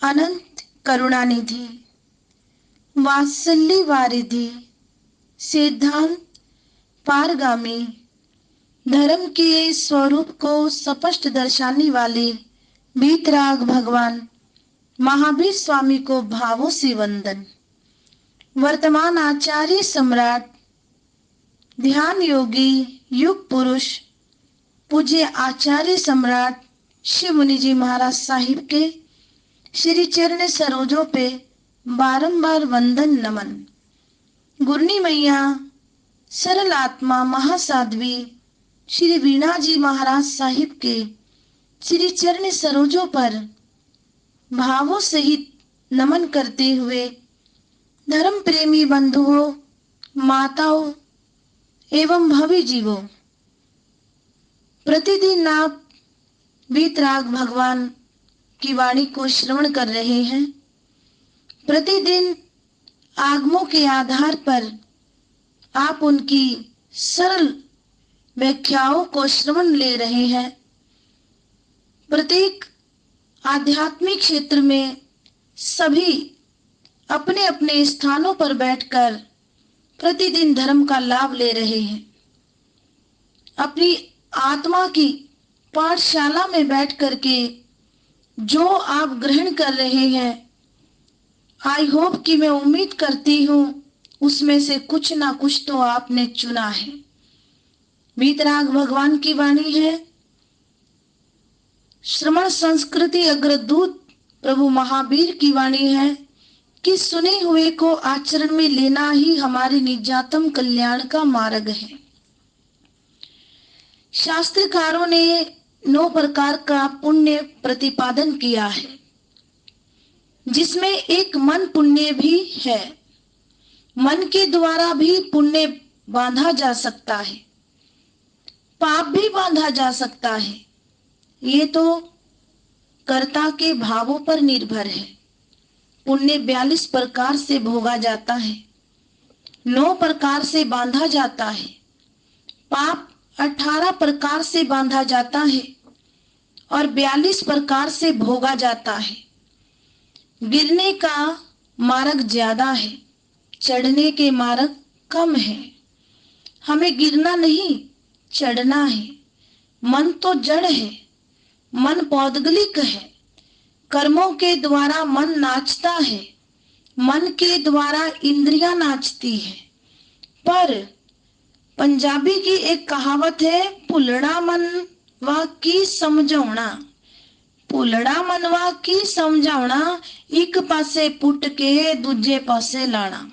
अनंत करुणानिधि, वात्सल्य वारिधि, सिद्धांत पारगामी, धर्म के स्वरूप को स्पष्ट दर्शाने वाले वीतराग भगवान महावीर स्वामी को भावों से वंदन। वर्तमान आचार्य सम्राट, ध्यान योगी, युग पुरुष, पूज्य आचार्य सम्राट शिव मुनि जी महाराज साहिब के श्री चरण सरोजों पे बारंबार वंदन नमन। गुरनी मैया, सरल आत्मा महासाध्वी श्री वीणा जी महाराज साहिब के श्री चरण सरोजों पर भावों सहित नमन करते हुए धर्म प्रेमी बंधुओं, माताओं एवं भवी जीवों, प्रतिदिन आप वीतराग भगवान की वाणी को श्रवण कर रहे हैं। प्रतिदिन आगमों के आधार पर आप उनकी सरल व्याख्याओं को श्रवण ले रहे हैं। प्रत्येक आध्यात्मिक क्षेत्र में सभी अपने अपने स्थानों पर बैठकर प्रतिदिन धर्म का लाभ ले रहे हैं। अपनी आत्मा की पाठशाला में बैठ करके जो आप ग्रहण कर रहे हैं, आई होप कि मैं उम्मीद करती हूँ उसमें से कुछ ना कुछ तो आपने चुना है। वीतराग भगवान की वाणी है। श्रवण संस्कृति अग्रदूत प्रभु महावीर की वाणी है कि सुने हुए को आचरण में लेना ही हमारे निजातम कल्याण का मार्ग है। शास्त्रकारों ने 9 प्रकार का पुण्य प्रतिपादन किया है, जिसमें एक मन पुण्य भी है। मन के द्वारा भी पुण्य बांधा जा सकता है, पाप भी बांधा जा सकता है। ये तो कर्ता के भावों पर निर्भर है। पुण्य 42 प्रकार से भोगा जाता है, 9 प्रकार से बांधा जाता है, पाप 18 प्रकार से बांधा जाता है और 42 प्रकार से भोगा जाता है। गिरने का मार्ग ज्यादा है, चढ़ने के मार्ग कम है। हमें गिरना नहीं, चढ़ना है। मन तो जड़ है, मन पौद्गलिक है। कर्मों के द्वारा मन नाचता है, मन के द्वारा इंद्रियां नाचती है। पर पंजाबी की एक कहावत है, भुलड़ा मनवा की समझाउणा। भुलड़ा मनवा की समझाउणा, एक पासे पुट के दूजे पासे लाना।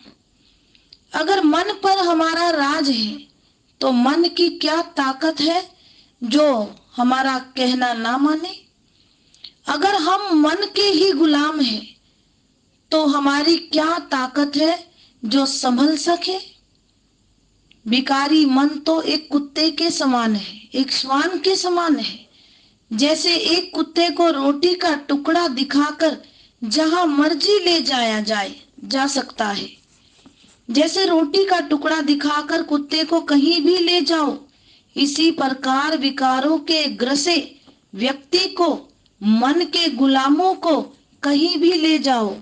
अगर मन पर हमारा राज है तो मन की क्या ताकत है जो हमारा कहना ना माने। अगर हम मन के ही गुलाम हैं तो हमारी क्या ताकत है जो संभल सके। भिखारी मन तो एक कुत्ते के समान है, एक श्वान के समान है। जैसे एक कुत्ते को रोटी का टुकड़ा दिखाकर जहां मर्जी ले जा सकता है, जैसे रोटी का टुकड़ा दिखाकर कुत्ते को कहीं भी ले जाओ, इसी प्रकार विकारों के ग्रसे व्यक्ति को, मन के गुलामों को कहीं भी ले जाओ,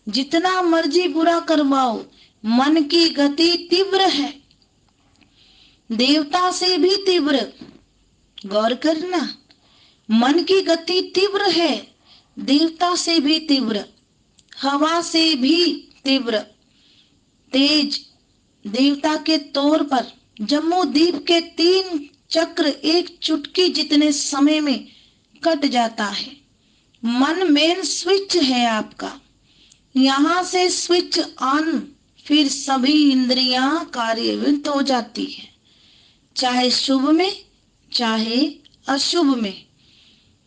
जितना मर्जी बुरा करवाओ, मन की गति तीव्र है, देवता से भी तीव्र। गौर करना, मन की गति तीव्र है, देवता से भी तीव्र, हवा से भी तीव्र, तेज। देवता के तौर पर जम्मू द्वीप के 3 चक्र एक चुटकी जितने समय में कट जाता है। मन मेन स्विच है आपका, यहां से स्विच ऑन, फिर सभी इंद्रियां कार्यान्वित हो जाती है, चाहे शुभ में चाहे अशुभ में।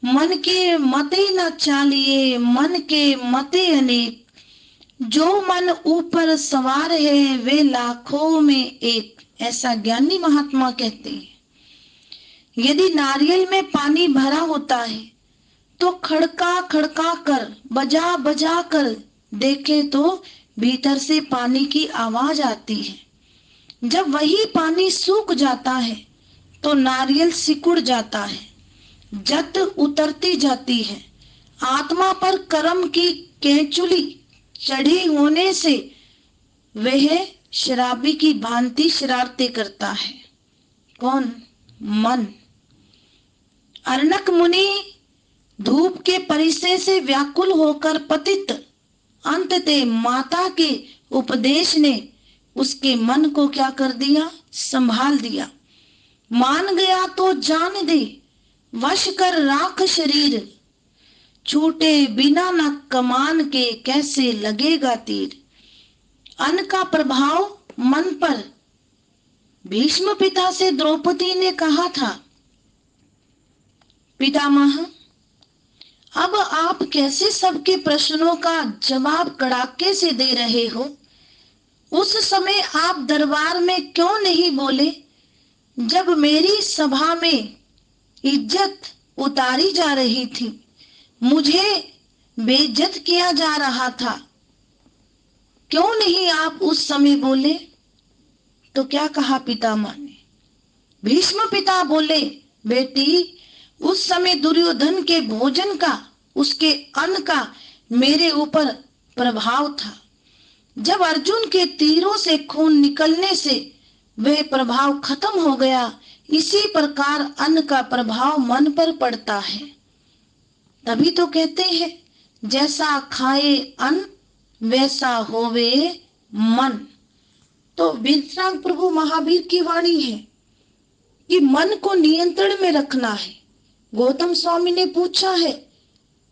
मन के मते न चालिए, मन के मते अनेक, जो मन ऊपर सवार है वे लाखों में एक, ऐसा ज्ञानी महात्मा कहते हैं। यदि नारियल में पानी भरा होता है तो खड़का खड़का कर, बजा बजा कर देखे तो भीतर से पानी की आवाज आती है। जब वही पानी सूख जाता है तो नारियल सिकुड़ जाता है, जत उतरती जाती है, आत्मा पर कर्म की केंचुली चढ़ी होने से वह शराबी की भांति शरारतें करता है। कौन? मन। अर्णक मुनि धूप के परिचय से व्याकुल होकर पतित, अंततः माता के उपदेश ने उसके मन को क्या कर दिया? संभाल दिया। मान गया तो जान दे, वश कर राख शरीर, छूटे बिना न कमान के कैसे लगेगा तीर। अन्न का प्रभाव मन पर। भीष्म पिता से द्रौपदी ने कहा था, पितामह, अब आप कैसे सबके प्रश्नों का जवाब कड़ाके से दे रहे हो? उस समय आप दरबार में क्यों नहीं बोले जब मेरी सभा में इज्जत उतारी जा रही थी, मुझे बेइज्जत किया जा रहा था? क्यों नहीं आप उस समय बोले? तो क्या कहा पितामह ने? भीष्म पिता बोले, बेटी, उस समय दुर्योधन के भोजन का, उसके अन्न का मेरे ऊपर प्रभाव था। जब अर्जुन के तीरों से खून निकलने से वह प्रभाव खत्म हो गया, इसी प्रकार अन्न का प्रभाव मन पर पड़ता है। तभी तो कहते हैं, जैसा खाए अन्न वैसा होवे मन। तो वीतराग प्रभु महावीर की वाणी है कि मन को नियंत्रण में रखना है। गौतम स्वामी ने पूछा है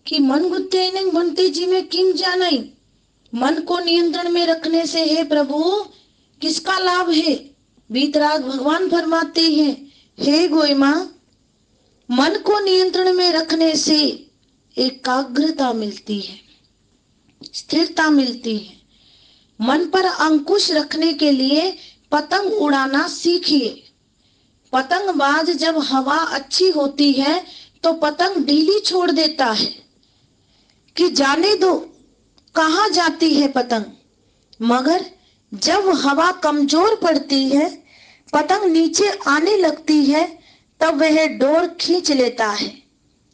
कि मन गुत्ते नहीं बनते जी में किंग जानाई। मन को नियंत्रण में रखने से हे प्रभु किसका लाभ है? वीतराग भगवान फरमाते हैं, हे गोइमा, मन को नियंत्रण में रखने से एकाग्रता मिलती है, स्थिरता मिलती है। मन पर अंकुश रखने के लिए पतंग उड़ाना सीखिए। पतंगबाज जब हवा अच्छी होती है तो पतंग ढीली छोड़ देता है कि जाने दो कहां जाती है पतंग, मगर जब हवा कमजोर पड़ती है, पतंग नीचे आने लगती है, तब वह डोर खींच लेता है।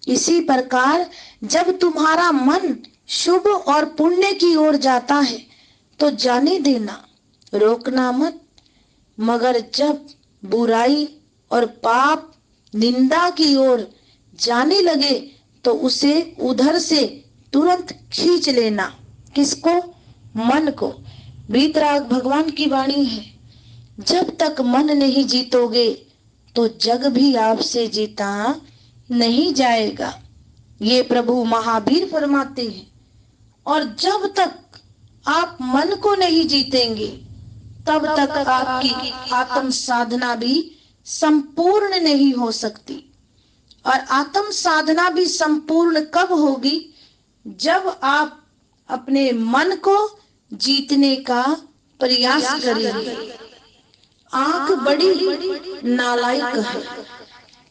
इसी प्रकार जब तुम्हारा मन शुभ और पुण्य की ओर जाता है तो जाने देना, रोकना मत। मगर जब बुराई और पाप निंदा की ओर जाने लगे तो उसे उधर से तुरंत खींच लेना। किसको? मन को। वीतराग भगवान की वाणी है, जब तक मन नहीं जीतोगे तो जग भी आपसे जीता नहीं जाएगा। ये प्रभु महावीर फरमाते हैं। और जब तक आप मन को नहीं जीतेंगे तब तक आपकी आत्म साधना भी संपूर्ण नहीं हो सकती। और आत्म साधना भी संपूर्ण कब होगी? जब आप अपने मन को जीतने का प्रयास करेंगे। आंख बड़ी नालायक है।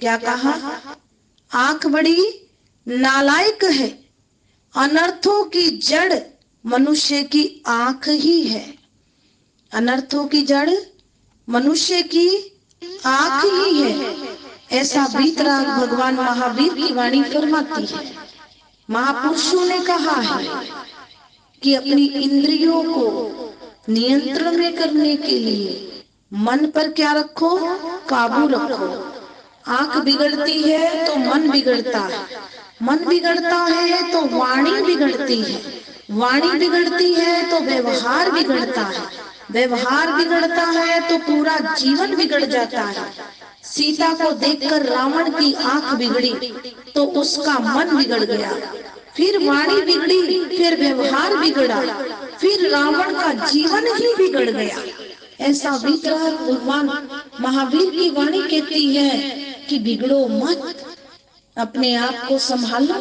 क्या कहा? आंख बड़ी नालायक है। अनर्थों की जड़ मनुष्य की आंख ही है। अनर्थों की जड़ मनुष्य की आंख ही है। ऐसा वीतराग भगवान महावीर की वाणी फरमाती है। महापुरुषों ने कहा है कि अपनी इंद्रियों को नियंत्रण में करने के लिए मन पर क्या रखो? काबू रखो। आंख बिगड़ती है तो मन बिगड़ता है, मन बिगड़ता है तो वाणी बिगड़ती है, वाणी बिगड़ती है तो व्यवहार बिगड़ता है, व्यवहार बिगड़ता है तो पूरा जीवन बिगड़ जाता है। सीता को देखकर रावण की आंख बिगड़ी तो उसका मन बिगड़ गया, फिर वाणी बिगड़ी, फिर व्यवहार बिगड़ा, फिर रावण का जीवन ही बिगड़ गया। ऐसा वीतराग भगवान महावीर की वाणी कहती है कि बिगड़ो मत, अपने आप को संभालो,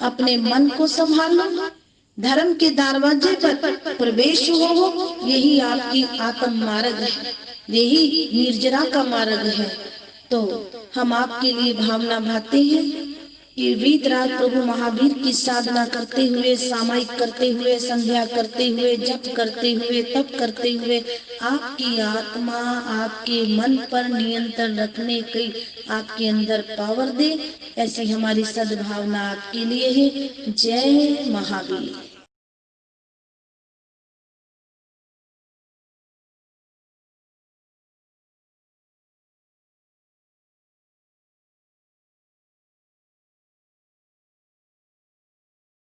अपने मन को संभालो, धर्म के दरवाजे पर प्रवेश हो। यही आपकी आत्म मार्ग है, यही निर्जरा का मार्ग है। तो हम आपके लिए भावना भाते हैं कि बीत रात प्रभु महावीर की साधना करते हुए, सामायिक करते हुए, संध्या करते हुए, जप करते हुए, तप करते हुए आपकी आत्मा, आपके मन पर नियंत्रण रखने की आपके अंदर पावर दे। ऐसी हमारी सद्भावना आपके लिए है। जय महावीर।